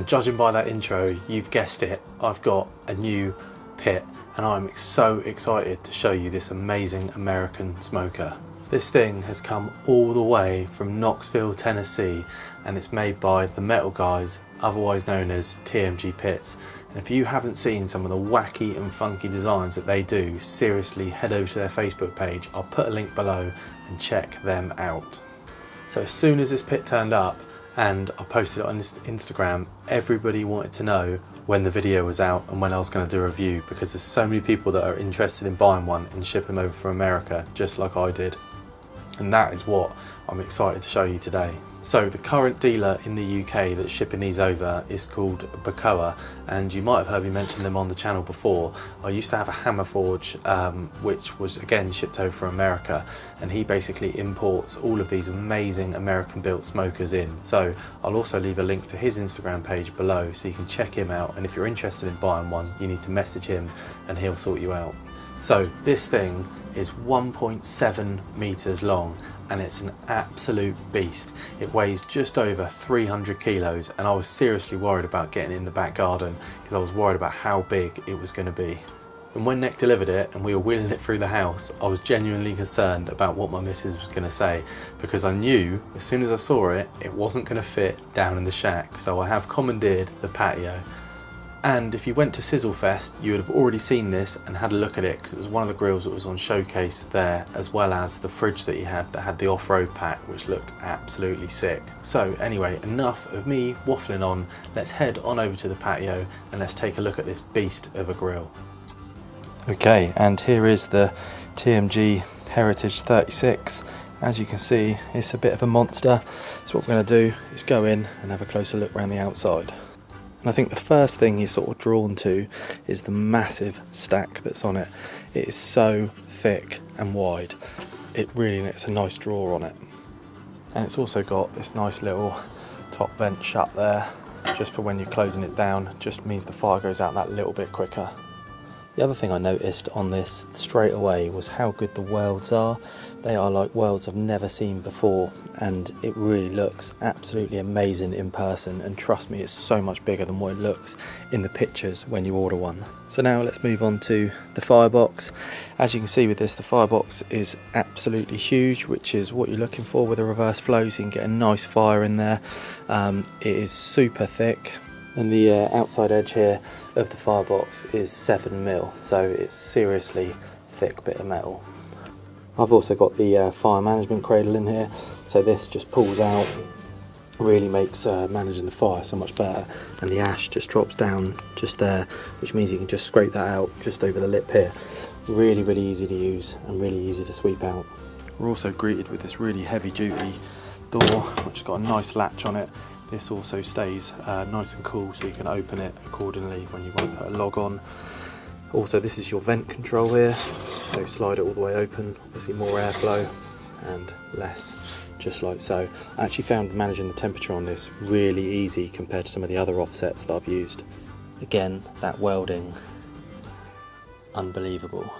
And judging by that intro, you've guessed it, I've got a new pit and I'm so excited to show you this amazing American smoker. This thing has come all the way from Knoxville, Tennessee, and it's made by the Metal Guys, otherwise known as TMG Pits. And if you haven't seen some of the wacky and funky designs that they do, seriously head over to their Facebook page. I'll put a link below and check them out. So as soon as this pit turned up and I posted it on Instagram, everybody wanted to know when the video was out and when I was going to do a review, because there's so many people that are interested in buying one and shipping them over from America, just like I did. And that is what I'm excited to show you today. So the current dealer in the UK that's shipping these over is called BBQ, and you might have heard me mention them on the channel before. I used to have a hammer forge which was again shipped over from America, and he basically imports all of these amazing American built smokers in. So I'll also leave a link to his Instagram page below so you can check him out, and if you're interested in buying one, you need to message him and he'll sort you out. So this thing is 1.7 meters long and it's an absolute beast. It weighs just over 300 kilos, and I was seriously worried about getting it in the back garden because I was worried about how big it was going to be. And when Nick delivered it and we were wheeling it through the house, I was genuinely concerned about what my missus was going to say, because I knew as soon as I saw it, it wasn't going to fit down in the shack. So I have commandeered the patio. And if you went to Sizzle Fest, you would have already seen this and had a look at it, because it was one of the grills that was on showcase there, as well as the fridge that he had that had the off-road pack, which looked absolutely sick. So anyway, enough of me waffling on. Let's head on over to the patio and let's take a look at this beast of a grill. Okay, and here is the TMG Heritage 36. As you can see, it's a bit of a monster. So what we're going to do is go in and have a closer look around the outside. And I think the first thing you're sort of drawn to is the massive stack that's on it. It is so thick and wide. It really gets a nice draw on it. And it's also got this nice little top vent shut there, just for when you're closing it down. Just means the fire goes out that little bit quicker. The other thing I noticed on this straight away was how good the welds are. They are like welds I've never seen before, and it really looks absolutely amazing in person, and trust me, it's so much bigger than what it looks in the pictures when you order one. So now let's move on to the firebox. As you can see with this, the firebox is absolutely huge, which is what you're looking for with a reverse flow, so you can get a nice fire in there. It is super thick. And the outside edge here of the firebox is 7mm, so it's seriously thick bit of metal. I've also got the fire management cradle in here, so this just pulls out, really makes managing the fire so much better. And the ash just drops down just there, which means you can just scrape that out just over the lip here. Really, really easy to use and really easy to sweep out. We're also greeted with this really heavy duty door, which has got a nice latch on it. This also stays nice and cool, so you can open it accordingly when you want to put a log on. Also, this is your vent control here, so slide it all the way open. Obviously more airflow and less, just like so. I actually found managing the temperature on this really easy compared to some of the other offsets that I've used. Again, that welding, unbelievable.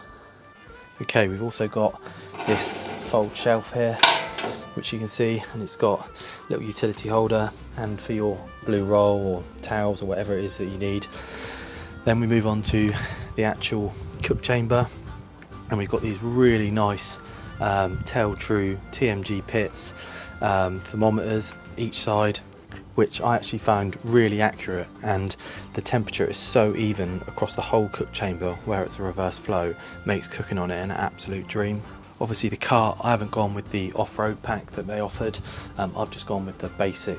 Okay, we've also got this fold shelf here, which you can see, and it's got a little utility holder and for your blue roll or towels or whatever it is that you need. Then we move on to the actual cook chamber, and we've got these really nice tail true TMG pits, thermometers each side, which I actually found really accurate, and the temperature is so even across the whole cook chamber where it's a reverse flow, makes cooking on it an absolute dream. Obviously the cart, I haven't gone with the off-road pack that they offered. I've just gone with the basic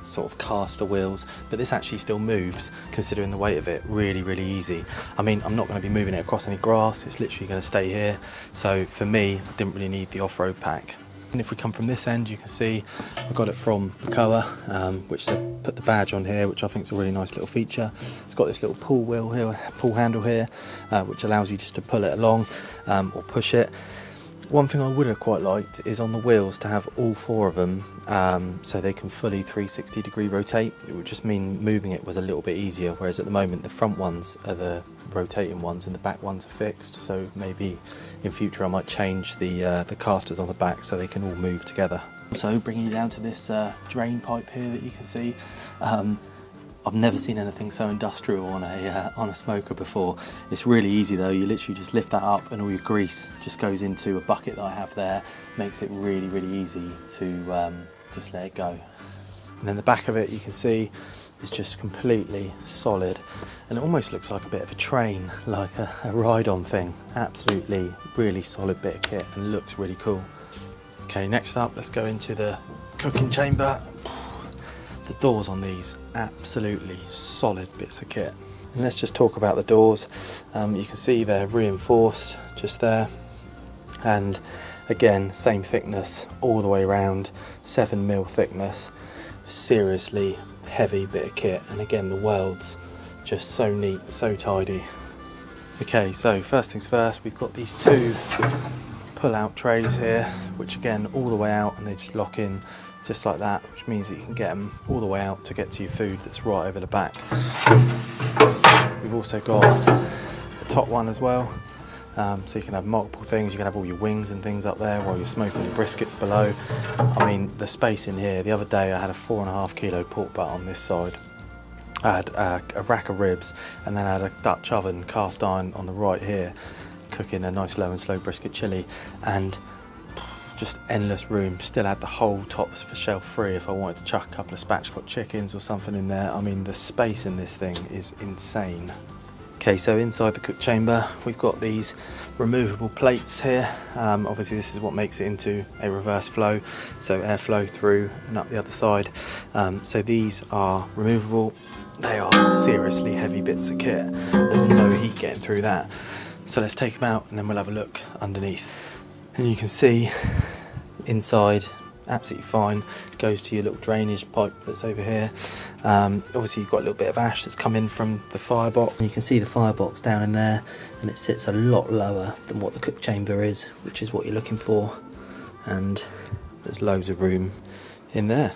sort of caster wheels, but this actually still moves, considering the weight of it, really, really easy. I mean, I'm not going to be moving it across any grass, it's literally going to stay here. So for me, I didn't really need the off-road pack. And if we come from this end, you can see I got it from BBQ, which they've put the badge on here, which I think is a really nice little feature. It's got this little pull wheel here, pull handle here, which allows you just to pull it along or push it. One thing I would have quite liked is on the wheels to have all four of them, so they can fully 360 degree rotate. It would just mean moving it was a little bit easier, whereas at the moment the front ones are the rotating ones and the back ones are fixed, so maybe in future I might change the casters on the back so they can all move together. So bringing you down to this drain pipe here that you can see. I've never seen anything so industrial on a smoker before. It's really easy though. You literally just lift that up and all your grease just goes into a bucket that I have there. Makes it really, really easy to just let it go. And then the back of it, you can see, is just completely solid, and it almost looks like a bit of a train, like a ride-on thing. Absolutely really solid bit of kit and looks really cool. Okay, next up, let's go into the cooking chamber. The doors on these, absolutely solid bits of kit. And let's just talk about the doors. You can see they're reinforced just there, and again, same thickness all the way around, 7mm thickness. Seriously heavy bit of kit, and again the welds just so neat, so tidy. Okay, so first things first, we've got these two pull-out trays here, which again all the way out, and they just lock in just like that, which means that you can get them all the way out to get to your food that's right over the back. We've also got the top one as well, so you can have multiple things. You can have all your wings and things up there while you're smoking your briskets below. I mean, the space in here, the other day I had a 4.5 kilo pork butt on this side. I had a rack of ribs, and then I had a Dutch oven cast iron on the right here, cooking a nice low and slow brisket chili, and just endless room. Still had the whole tops for shelf free if I wanted to chuck a couple of spatchcock chickens or something in there. I mean, the space in this thing is insane. Okay, so inside the cook chamber we've got these removable plates here. Obviously this is what makes it into a reverse flow, so airflow through and up the other side. So these are removable. They are seriously heavy bits of kit. There's no heat getting through that. So let's take them out and then we'll have a look underneath. And you can see inside, absolutely fine. Goes to your little drainage pipe that's over here. Obviously you've got a little bit of ash that's come in from the firebox. And you can see the firebox down in there, and it sits a lot lower than what the cook chamber is, which is what you're looking for. And there's loads of room in there.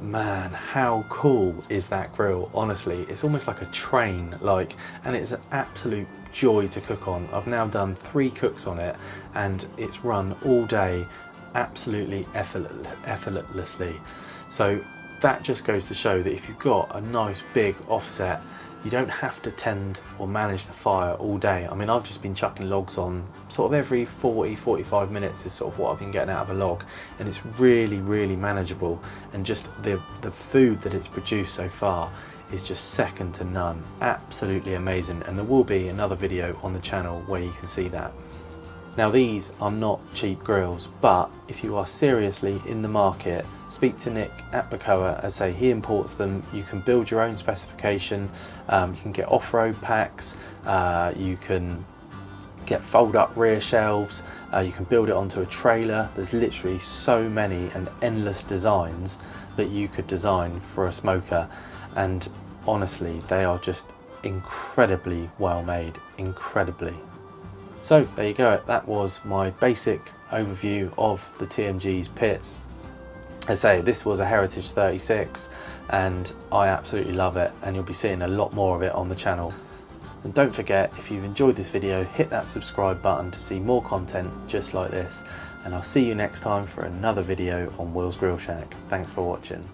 Man, how cool is that grill? Honestly, it's almost like a train, and it's an absolute joy to cook on. I've now done 3 cooks on it, and it's run all day absolutely effortlessly. So that just goes to show that if you've got a nice big offset, you don't have to tend or manage the fire all day. I mean, I've just been chucking logs on sort of every 40-45 minutes is sort of what I've been getting out of a log, and it's really, really manageable, and just the food that it's produced so far is just second to none. Absolutely amazing, and there will be another video on the channel where you can see that. Now, these are not cheap grills, but if you are seriously in the market, speak to Nick at BBQ. As I say, he imports them. You can build your own specification. You can get off-road packs. You can get fold-up rear shelves. You can build it onto a trailer. There's literally so many and endless designs that you could design for a smoker, and honestly, they are just incredibly well made, incredibly. So there you go, that was my basic overview of the TMG's pits. As I say, this was a Heritage 36 and I absolutely love it, and you'll be seeing a lot more of it on the channel. And don't forget, if you've enjoyed this video, hit that subscribe button to see more content just like this, and I'll see you next time for another video on Will's Grill Shack. Thanks for watching.